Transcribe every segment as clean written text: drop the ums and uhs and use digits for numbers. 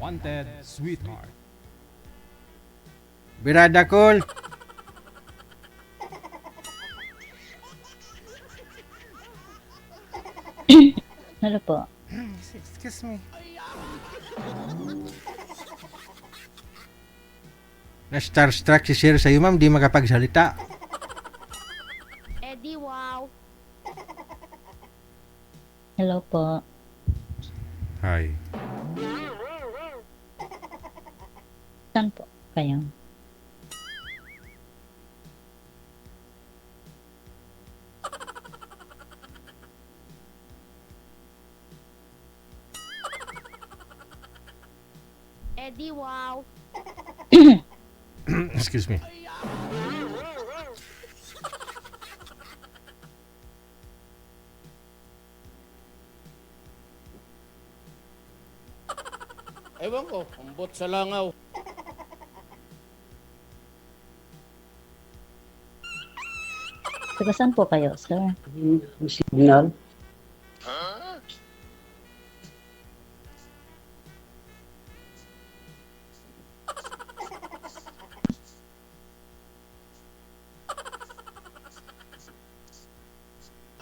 Wanted Sweetheart. Birada call. Ano po? Excuse me. Na-starstruck si Sir sa'yo, ma'am. Di makapagsalita. Eddie, wow. Hello po. Hi. Saan po kayo? Eddie, wow. Excuse me. Ewan ko, ambot sa langaw. Taga saan po kayo, sir? Signal.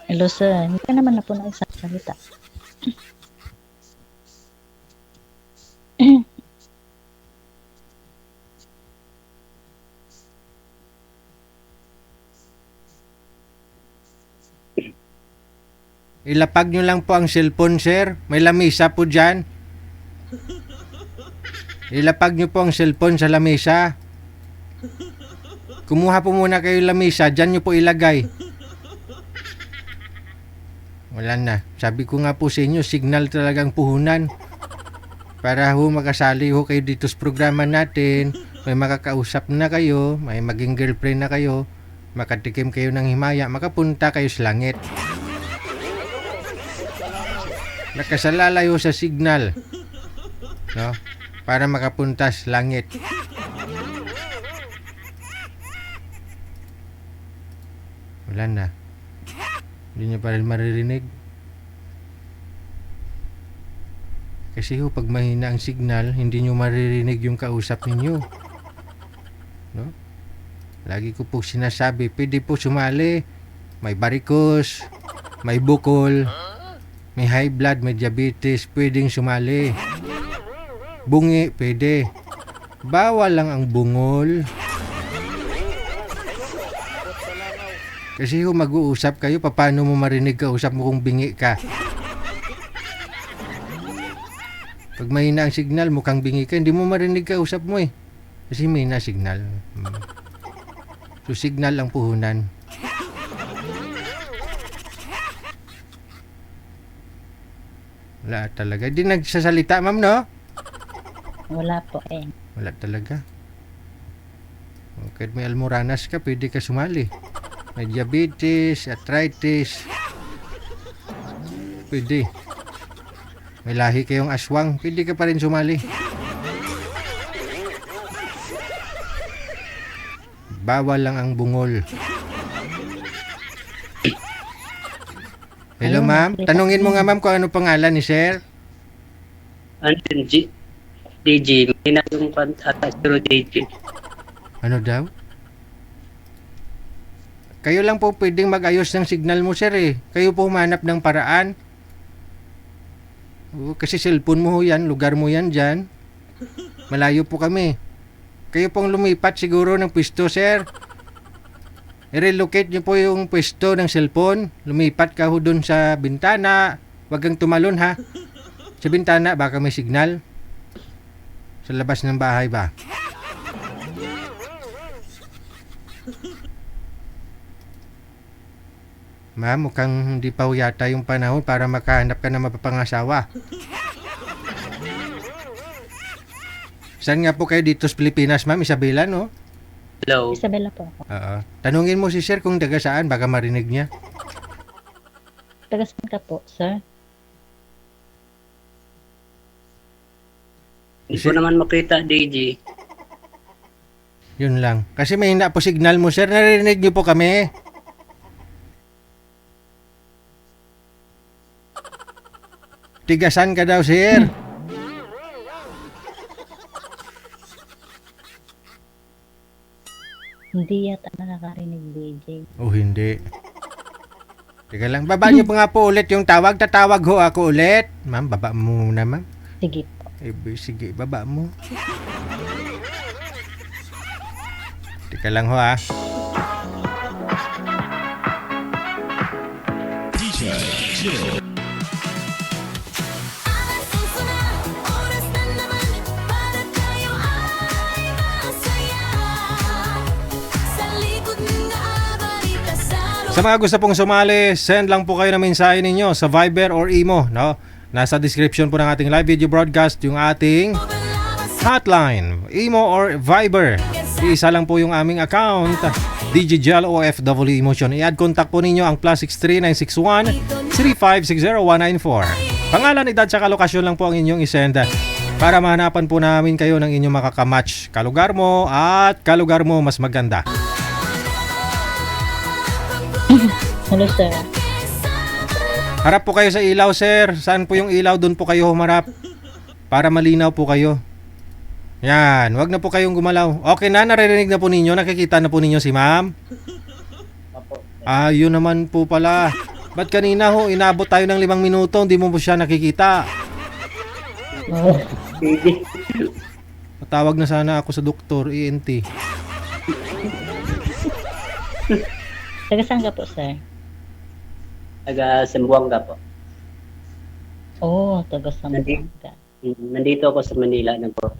Hello, sir. Hindi ka naman na po nagsasalita. Ilapag nyo lang po ang cellphone, sir. May lamisa po dyan. Ilapag nyo po ang cellphone sa lamisa. Kumuha po muna kayo ng lamisa. Dyan nyo po ilagay. Wala na. Sabi ko nga po sa inyo, signal talagang puhunan. Para ho makasali ho kayo dito sa programa natin. May makakausap na kayo. May maging girlfriend na kayo. Makatikim kayo ng himaya. Makapunta kayo sa langit. Nakasalalay ho sa signal. No? Para makapunta sa langit. Wala na. Hindi nyo pa rin maririnig. Kasi ho, pag mahina ang signal, hindi nyo maririnig yung kausap ninyo. No? Lagi ko po sinasabi, pwede po sumali. May varicose, may bukol, may high blood, may diabetes, pwedeng sumali. Bungi, pwede. Bawal lang ang bungol. Kasi ho, mag-uusap kayo, paano mo marinig kausap mo kung bingi ka? Pag mahina ang signal, mukhang bingi ka, hindi mo marinig kausap mo eh. Kasi mahina signal. So, signal ang puhunan. Wala talaga. Hindi nagsasalita, ma'am, no? Wala po eh. Wala talaga. Kahit may almoranas ka, pwede ka sumali. May diabetes, arthritis. Pwede. May lahi kayong aswang, pwede ka pa rin sumali. Bawal lang ang bungol. Hello, ma'am. Tanungin mo nga, ma'am, kung ano pangalan ni sir. Andun, DJ. May yung ata, pero DJ. Ano daw? Kayo lang po pwedeng mag-ayos ng signal mo, sir eh. Kayo po humanap ng paraan. Oo, kasi cellphone mo ho yan, lugar mo yan dyan. Malayo po kami. Kayo pong lumipat siguro ng pwesto, sir. I-relocate nyo po yung pwesto ng cellphone. Lumipat ka ho dun sa bintana. Huwag kang tumalon, ha. Sa bintana, baka may signal. Sa labas ng bahay ba? Ma'am, mukhang hindi pa ho yata yung panahon para makahanap ka ng mapapangasawa. Saan nga po kayo dito sa Pilipinas, ma'am? Isabela, no? Hello. Isabela po ako. Oo. Tanungin mo si sir kung taga saan, baka marinig niya. Taga saan ka po, sir? Hindi ko naman makita, DJ. Yun lang. Kasi may hina po signal mo, sir. Narinig niyo po kami. Tigasan ka daw, sir. Hindi yata nakakarinig, DJ. O hindi? Teka lang, baba niyo pa nga po ulit yung tawag. Tatawag ho ako ulit. Ma'am, baba mo muna, ma'am. Sige po. Sige, baba mo. Teka lang ho, ah. Sa mga gusto pong sumali, send lang po kayo ng mensahe ninyo sa Viber or Imo, no? Nasa description po ng ating live video broadcast yung ating hotline, Imo or Viber. Iisa lang po yung aming account, DJGL OFW Emotion. I-add contact po ninyo ang +63 961 3560194. Pangalan, edad, sa lokasyon lang po ang inyong isend para mahanapan po namin kayo ng inyong makakamatch. Kalugar mo at kalugar mo mas maganda. Hello, sir. Harap po kayo sa ilaw, sir. Saan po yung ilaw? Doon po kayo humarap. Para malinaw po kayo. Yan. Wag na po kayong gumalaw. Okay na, naririnig na po ninyo. Nakikita na po ninyo si ma'am. Yun naman po pala. Ba't kanina ho, inabot tayo ng 5 minuto, hindi mo po siya nakikita. Oh, Sige. Patawag na sana ako sa doktor, ENT. taga saan ka po, sir? Taga Zamboanga po. Oh, taga Sambuanga. Nandito ako sa Manila na po.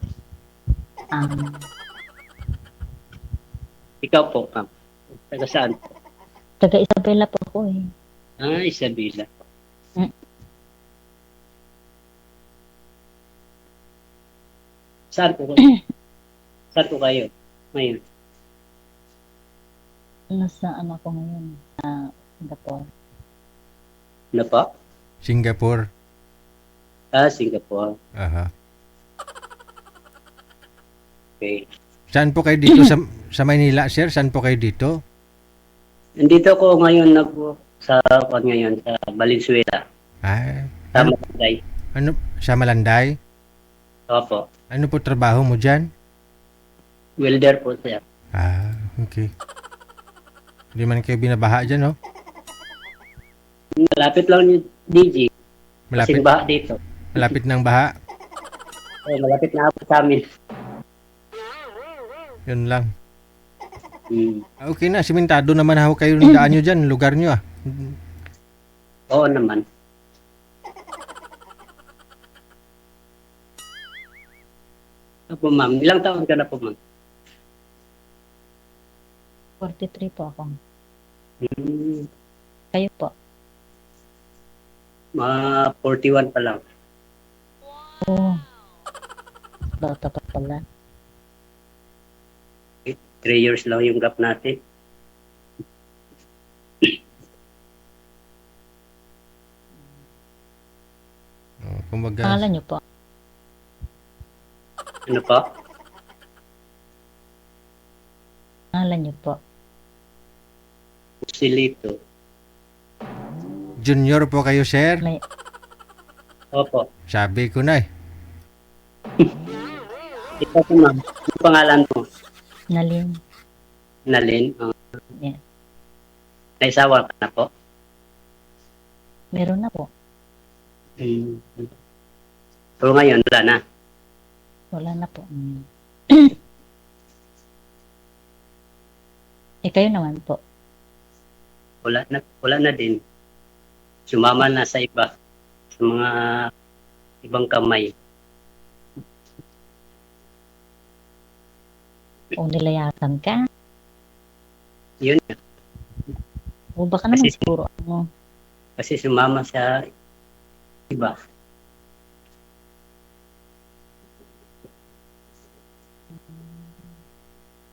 Ikaw po, ma'am. Taga saan po? Taga Isabela po ako eh. Isabela. Mm. Saan po? Saan po kayo? Ngayon. Nasa ano ko ngayon? Sa Singapore. Ano po? Singapore. Singapore. Aha. Okay. Saan po kayo dito sa Manila, sir? Saan po kayo dito? Nandito ako ngayon sa Valenzuela. Ay, Sa Malanday. ano, sa Malanday? Opo. Ano po trabaho mo dyan? Welder po siya. Okay. Hindi man kayo binabaha dyan, no? Malapit lang yung DJ. Malapit, Kasing baha dito. malapit ng baha. Malapit na ako sa amin. Yun lang. Hmm. Okay na, simentado naman ako kayo ng daan nyo dyan, lugar nyo ah. Oo naman. Opo, ma'am. Ilang taon ka na po, ma'am? 43 po ako. Hmm. Kayo po? Mga 41 pa lang. Oh. Bata pa pala. 3 years lang yung gap natin. Kumbaga, Pangalan niyo po? Ano pa? Pangalan niyo po? Silito. junior po kayo, sir. May Opo. Sabi ko na eh. Ikaw po, ma'am. Ano pangalan mo? Nalin. Nalin? Yeah. Naisawa ka na po? Meron na po. Hmm. Pero ngayon, wala na. Wala na po. Kayo naman po. Wala na din. Sumama na sa iba. Sa mga ibang kamay. O nilayasan ka. Yun. O baka naman Kasi- siguro ano. Kasi sumama sa iba.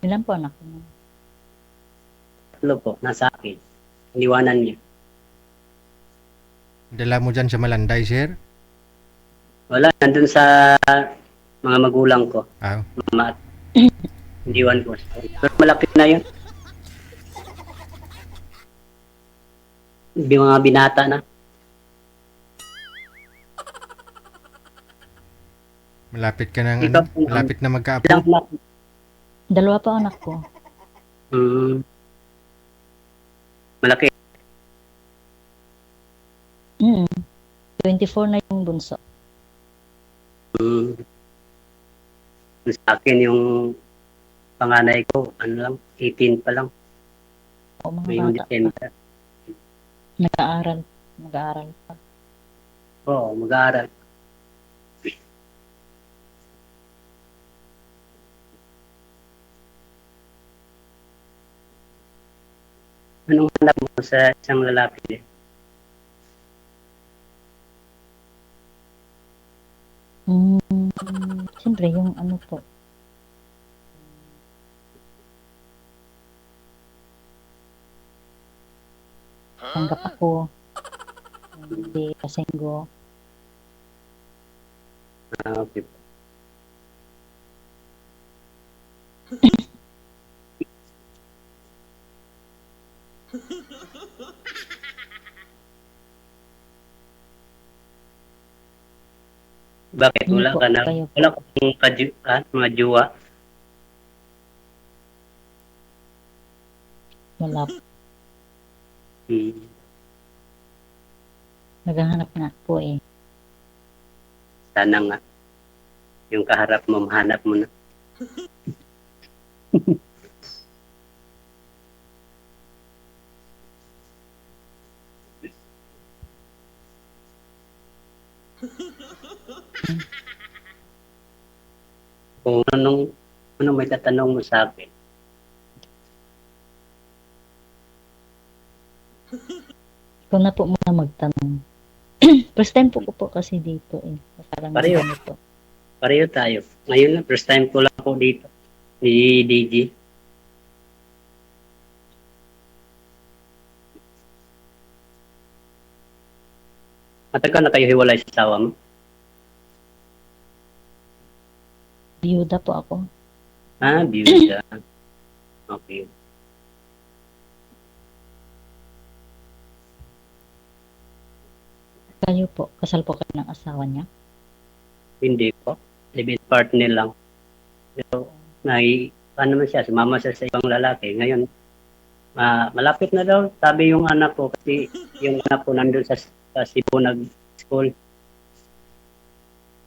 Ilan po anak mo? Tatlo po, nasa akin. Iniwanan niya. Dala mo dyan sa Malanday, sir? Wala, nandun sa mga magulang ko. Mama at iniwan ko. Pero malapit na yun. Yung mga binata na. Malapit ka ng Ikaw ano? po, Malapit na magkaapo? Ilang anak? 2 pa anak ko. Mm, malaki. Mm. 24 na yung bunso. Mm. Sa akin yung panganay ko, ano lang, 18 pa lang. O mga Ngayong bata pa. December. Nag-aaral. Nag-aaral pa. Oo, mag-aaral. Anong hanap mo sa isang lalaki? Siyempre, yung ano po. Tanggap ako. Hindi kasinggo. Ah, okay. Bakit? Hindi Wala po, ka na? kayo po. Wala kang mga jowa? Wala po. Hmm. Naghahanap na po eh. Sana nga. Yung kaharap mo, mahanap mo na. Kung ano may tatanong mo sa akin. Ikaw na po muna magtanong. First time po ko po kasi dito eh. Parang Pareho. ganito. Pareho tayo. Ngayon na, first time ko lang po dito. Ni DJ. Matagal na kayo hiwalay sa asawa mo? Biyuda po ako. Ah, biyuda. Okay. Kayo po, kasal po kayo ng asawa niya? Hindi po. Live-in partner lang. Pero, ano naman siya, sumama siya sa ibang lalaki. Ngayon, malapit na daw, sabi yung anak ko, kasi yung anak ko nandun sa Cebu nag-school.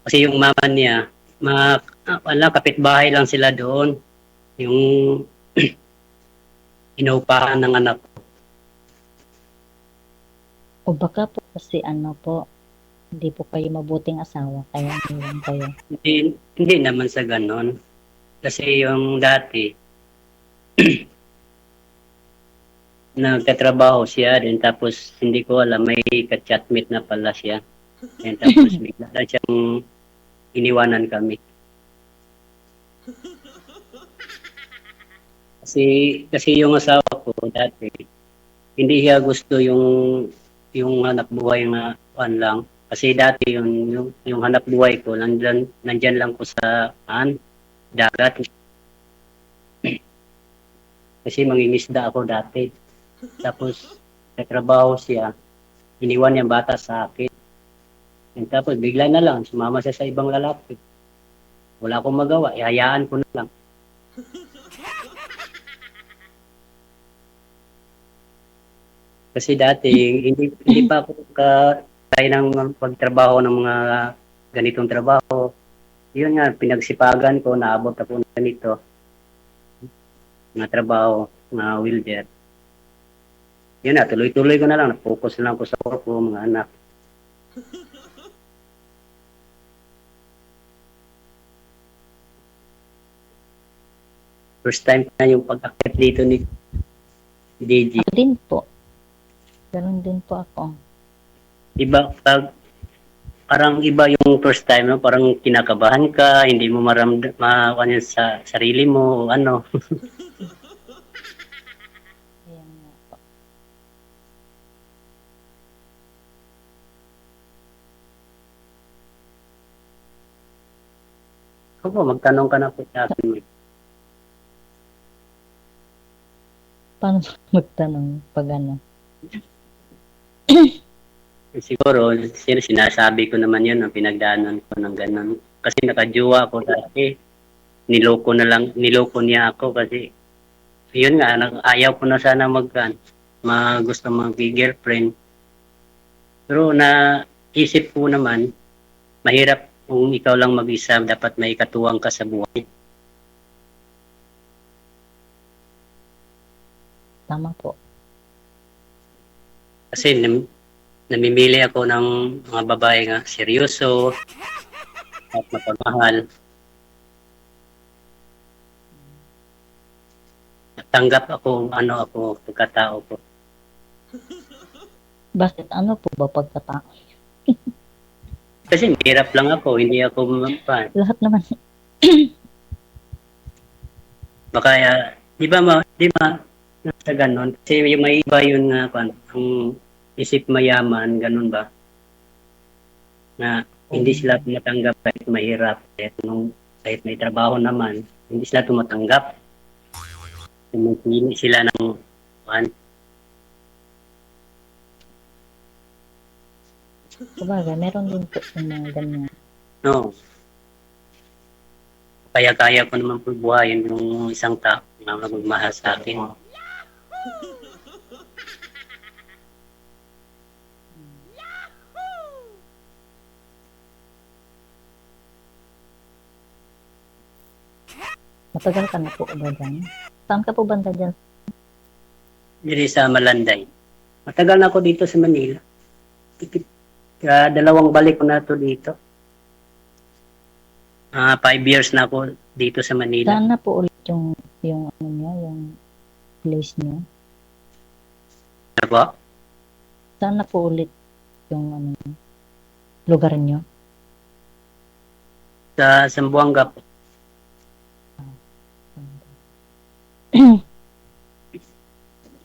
Kasi yung mama niya, kapitbahay lang sila doon. Yung inuupahan ng anak ko. O baka po kasi ano po, hindi po kayo mabuting asawa, kaya nilang kayo. Hindi naman sa ganon. Kasi yung dati, nagtatrabaho siya din, tapos hindi ko alam, may ka-chatmate na pala siya. And tapos bigla na siyang iniwanan kami. Kasi yung asawa ko dati, hindi siya gusto yung hanap buhay na lang. Kasi dati yung hanap buhay ko, nandyan lang ko sa dagat. Kasi mangingisda ako dati. Tapos, nagtrabaho siya. Iniwan niya bata sa akin. And tapos, bigla na lang, sumama siya sa ibang lalaki. Wala akong magawa. Ihayaan ko na lang. Kasi dati, hindi pa ako kaya ng pagtrabaho ng mga ganitong trabaho. Yun nga, pinagsipagan ko, naabot ako ng ganito. Mga trabaho, mga welder. Yun na, tuloy-tuloy ko na lang. Focus lang ko sa work ko, mga anak. First time na yung pag-akit dito ni DJ. Ako din po. Ganun din po ako. Iba, parang iba yung first time, no? Parang kinakabahan ka, hindi mo maramdaman sa sarili mo, o ano. Ayan nga po. Opo, magtanong ka na po sa akin. Paano magtanong pag ano? Siguro, sinasabi ko naman yun, ang pinagdaanan ko ng ganun. Kasi nakajowa ako dati. Niloko niya ako kasi Yun nga, ayaw ko na sana gusto mag-girlfriend. Pero naisip ko naman, mahirap kung ikaw lang mag-isa, dapat may katuwang ka sa buhay. Tama po. Kasi namimili ako ng mga babae nga seryoso at mapagmahal. Tanggap ako pagkatao ko. Bakit? Ano po ba pagkatao? Kasi mahirap lang ako, hindi ako Lahat naman. baka, di ba, sa ganon, kasi yung may iba yun nga, ang isip mayaman, ganon ba, na hindi sila tumatanggap kahit mahirap, kahit may trabaho naman, hindi sila tumatanggap. Pumipili sila ng, Sabagay, meron din po yung mga ganyan. no, kaya ko naman po buhayin yung isang tao na magmahal sa akin. Matagal ka na po ba dyan? Saan ka po banda dyan? Diri sa Malanday. Matagal na ako dito sa Manila. Dalawang balik ko na to dito. 5 years na ako dito sa Manila. Saan na po ulit yung ano niya, yung place niyo? Ano po? Saan na po ulit yung ano, lugar niyo? Sa Zamboanga po.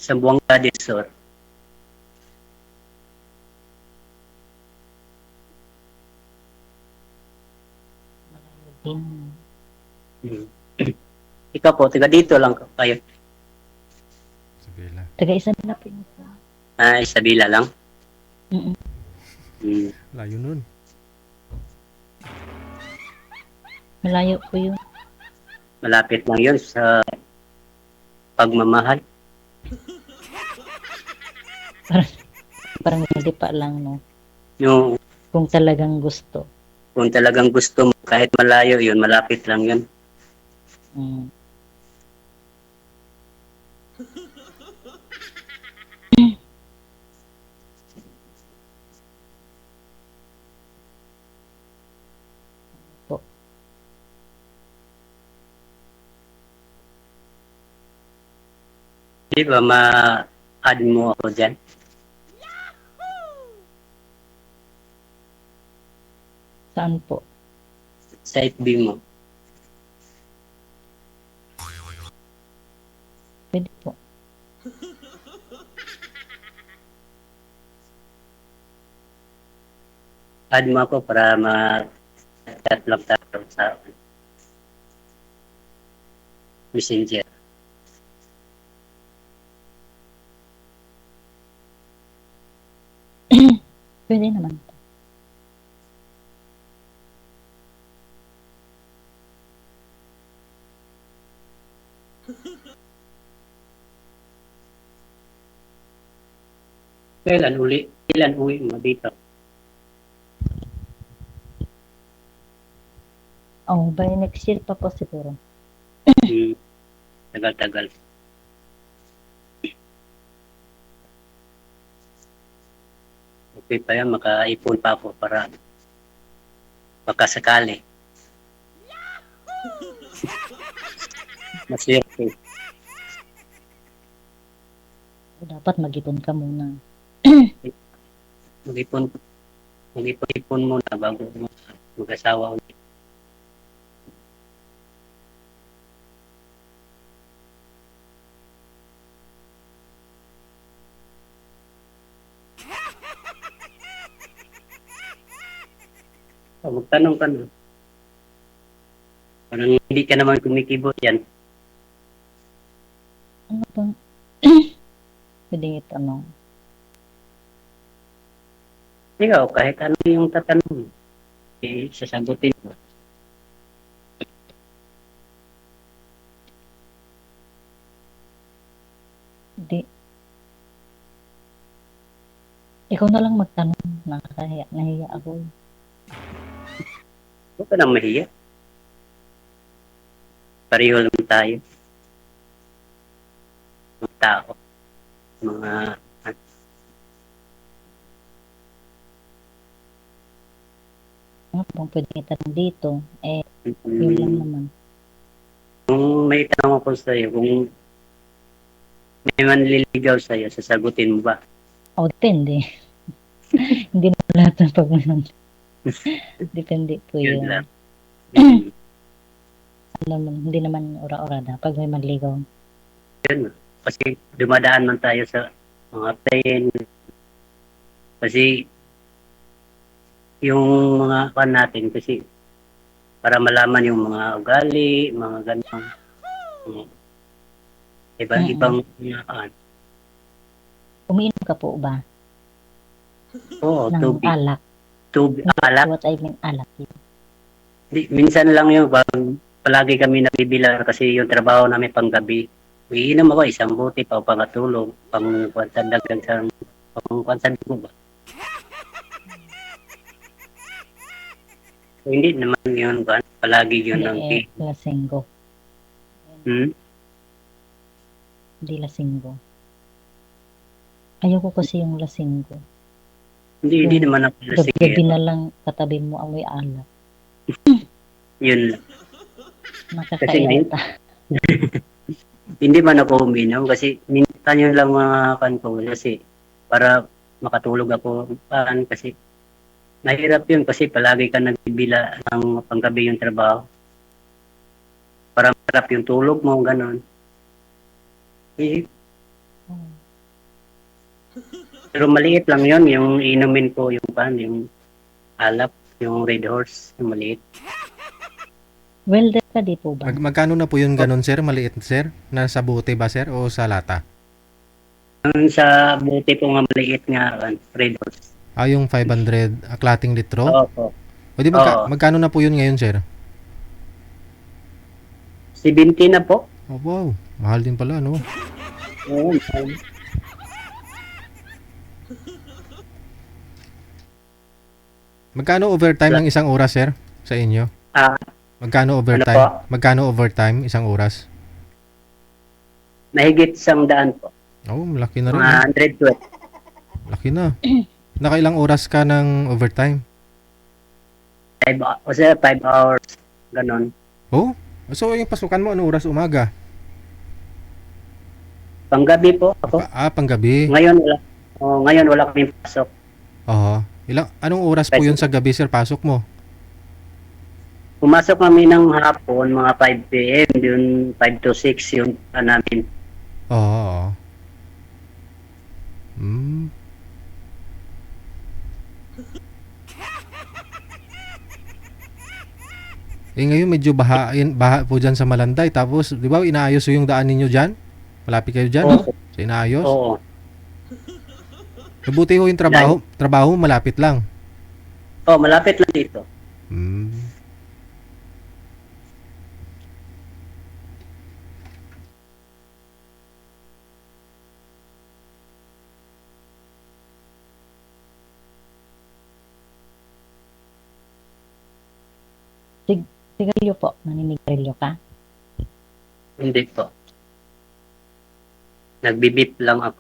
Zamboanga del Sur. Hmm. Ikaw po, taga dito lang kayo. Sabi lang. Taga-isa na po yun. Isabela lang. Mm-mm. Layo nun. Malayo po yun. Malapit lang yun sa pagmamahal. Parang hindi pa lang, no? Yung Kung talagang gusto. kung talagang gusto mo, kahit malayo yun, malapit lang yun. Mm. Po. Di ba ma-add mo ako dyan? Saan po? Sa FB mo. Pwede po. Add mo ako para ma-chat lang tayo sa Messenger. Pwede naman. Kailan uwi mo dito? Oh, by next year pa po siguro. Tagal-tagal. Okay pa yan, makaipon pa ako para makasakali. Maswerte. Dapat mag-ipon ka muna. Mag-ipon muna bago mag-asawa ulit. Magtanong ka na. Parang hindi ka naman kumikibot yan. Ano bang pwede itanong? Ikaw, kahit ano yung tatanong, sasagutin mo. Ikaw na lang magtanong. Nakakahiya. Nahiya ako. Huwag ka nang mahiya. Pareho lang tayo. Mga tao. Mga Ano pong pwede itanong dito? Yun lang naman. Kung may tanong ako sa iyo, kung may manliligaw sa iyo, sasagutin mo ba? O, depende. Hindi na lahat ng pagmamahal. Depende po Yun yun. lang. Alam mo, hindi naman ora-orada pag may manligaw. Yun. Kasi dumadaan man tayo sa mga plane. Kasi yung mga kan natin kasi para malaman yung mga ugali, mga ganun. Ibang mga kan. Umiinom ka po ba Oo, ng tubig. alak? Tubig, alak. What I mean, alak. Minsan lang yung palagi kami nabibilang kasi yung trabaho namin panggabi. Iinom ako isang buti pa pangatulog, pangkwansandagan sa pangkwansandag mo ba? Hindi naman yun ba? Palagi yun ang Lasinggo. Hindi lasinggo. Ayoko kasi yung lasinggo. Hindi naman ako Gabi lasing. na lang katabi mo amoy alak. Yun lang. Nakakairita. Hindi man ako uminom kasi minsan yun lang mga kan ko kasi para makatulog ako kasi mahirap yun kasi palagi ka nagbibila ng panggabi yung trabaho. Para marap yung tulog mo, ganon. Pero maliit lang yun, yung inumin ko, yung alap, yung Red Horse, yung maliit. Welder ka di po ba? Magkano na po yung ganun, sir? Maliit, sir? Nasa bote ba, sir? O sa lata? Yung sa buti po nga maliit nga, Red Horse. Yung 500 klating litro? Oo. O di magkano na po yun ngayon, sir? 70 na po. Oh, wow. Mahal din pala, no? Oo. Magkano overtime ng isang oras, sir? Sa inyo? Magkano overtime? Ano po? Magkano overtime isang oras? Mahigit 100 po. Oh, malaki na rin. Mga 120. Laki na. Nakailang oras ka ng overtime? 5 hours. Ganon. Oh? So, yung pasukan mo, anong oras umaga? Panggabi po ako. Panggabi. Ngayon wala kaming pasok. Oo. Anong oras po yun sa gabi, sir, pasok mo? Pumasok kami ng hapon, mga 5 p.m. Yun, 5 to 6 yung namin. Oo. Ngayon medyo baha po dyan sa Malanday. Tapos, di ba, inaayos yung daan ninyo dyan? Malapit kayo dyan, no? So, inaayos? Oo. Mabuti ho yung trabaho malapit lang. Malapit lang dito. Sigarilyo po. Naninigarilyo ka? Hindi po. Nagbibip lang ako.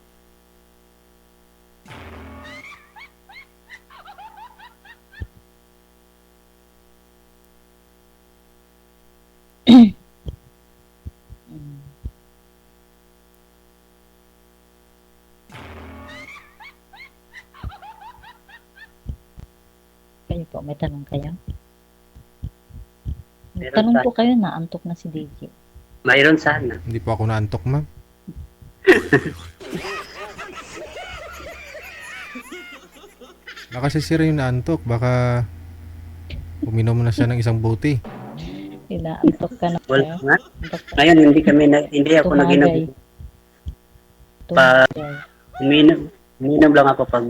Kayo po, may tanong kayo? Meron Tanong tayo. po kayo, naantok na si DJ. Mayroon sana. Hindi po ako naantok, ma'am. Baka si sir yung naantok. Baka uminom na siya ng isang bote. Inaantok ka na Wala kayo? nga. Antok ka. Ngayon, hindi ako naginom. Tumagay. Uminom lang ako pag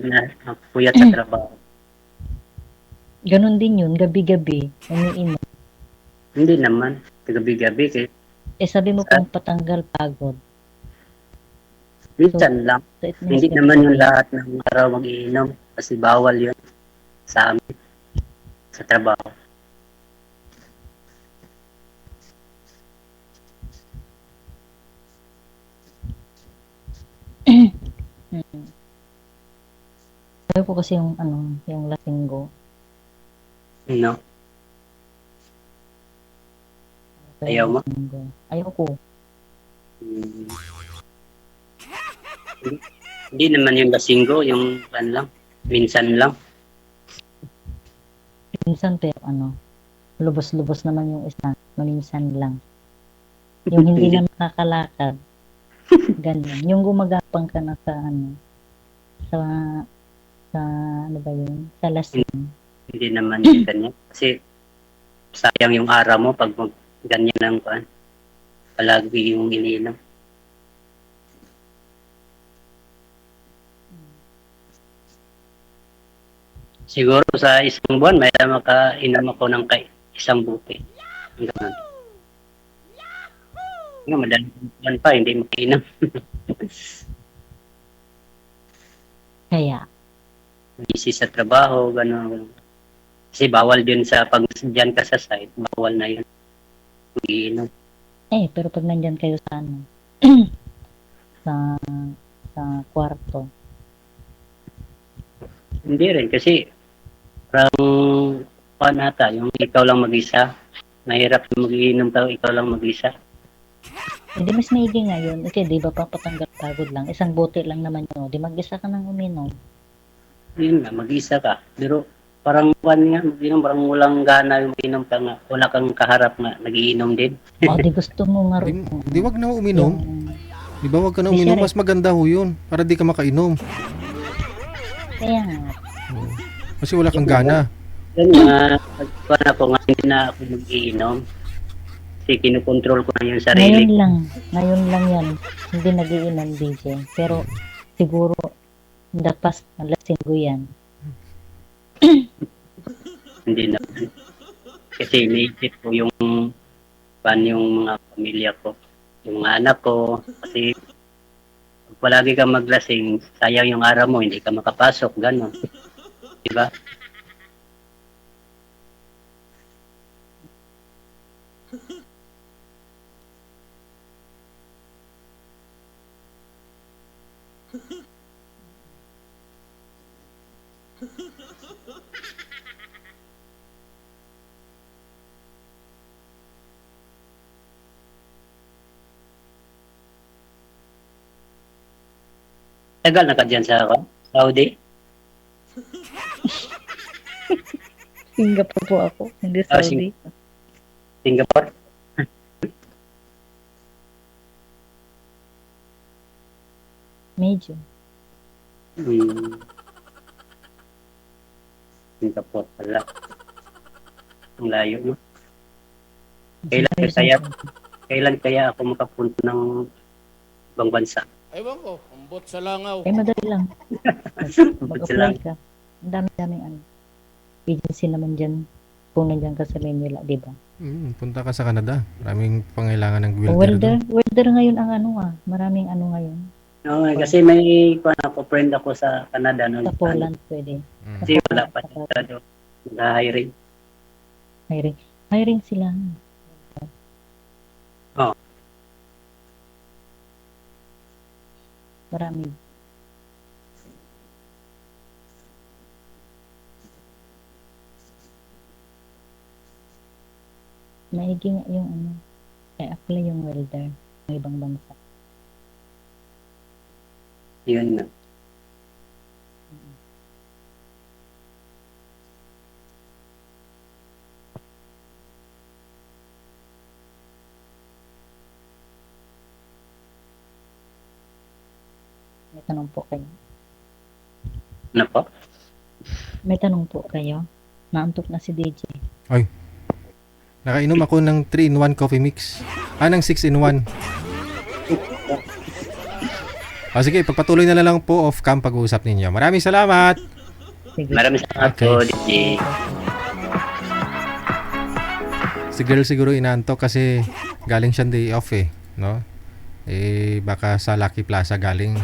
puyat sa trabaho. Ganon din yun, gabi-gabi. Umiinom. Hindi naman. Gabi-gabi. Sabi mo pang patanggal pagod. Minsan lang. So it means Hindi naman yung lahat ng araw mag-iinom. Kasi bawal yun sa amin, sa trabaho. Mm. Ayaw ko kasi yung ano, yung lasinggo. No? Ayaw mo? Lasinggo. Ayaw ko. Hmm. Hindi naman yung lasinggo, yung lang, minsan lang. Minsan pero ano, lubos-lubos naman yung isa, minsan lang. Yung hindi na makakalakad. Ganyan. Yung gumagapang ka na sa ano, sa ano ba yun? Sa lasing. Hindi naman yung ganyan. Kasi sayang yung araw mo pag ganyan lang pa. Palagi yung iniinom. Siguro sa isang buwan, may makainom ako ng isang buti. Ganun. Nga, madaling buwan pa, hindi makainom. Kaya, Busy sa trabaho, gano'n. Kasi bawal din sa pag dyan ka sa site, bawal na yun. Mag-iinom. pero pag nandyan kayo sa ano, sa kwarto, Hindi rin, kasi parang panata, yung ikaw lang mag-isa. Mahirap yung mag-iinom ka, ikaw lang mag-isa. hindi mas maigi nga yun. Okay, di ba papatanggal pagod lang. Isang bote lang naman yun. Di mag-isa ka nang uminom. Yun nga, mag-isa ka. Pero parang mag-inom, parang walang gana yung mag-inom ka nga. Wala kang kaharap nga, nag-iinom din. O, di gusto mo nga Di wag na uminom. Di ba wag ka na Di uminom? siya Mas maganda ho yun. Para di ka makainom. Kaya nga, Kasi wala kang gana. Yan nga, pagkuhan ako nga, hindi na ako mag-iinom. Kasi kinukontrol ko na yung sarili. ngayon lang yan. Hindi nag-iinom, DJ. Pero, siguro, dapas, lasinggo yan. Hindi na. Kasi iniisip ko yung mga pamilya ko. Yung mga anak ko. Kasi pag palagi kang maglasing, sayang yung araw mo, hindi ka makapasok. Ganon. Diba? Tagal na ka dyan sa Saudi? Singapore po ako, hindi Ah, Saudi. Singapore? Medyo. Singapore pala. Ang layo, no? Kailan kaya ako makapunta ng ibang bansa? Ewan ko, ambot sa langaw. Madali lang. Ambot Mag-apply lang. ka. Ang dami-daming ano. Agency naman dyan. Kung nandyan ka sa Manila, di ba? Punta ka sa Canada. Maraming pangailangan ng Welder, welder. welder ngayon ang ano Maraming ano ngayon. No, kasi may friend ako sa Canada. No? Sa Poland pwede. Kasi wala pa siya doon. Nag-hiring. Hiring sila. Oo. Marami. Maigi nga yung ano. I-apply yung welder ng ibang bansa. Yun na. May tanong po kayo. Ano po? May tanong po kayo. Naantok na si DJ. Nakainom ako ng 3-in-1 coffee mix. Ng 6-in-1. Sige, pagpatuloy na lang po off-cam pag-uusap ninyo. Maraming salamat! Sige. Maraming salamat Okay. po, DJ. Si girl siguro inaantok kasi galing siyang day off no? Baka sa Lucky Plaza galing.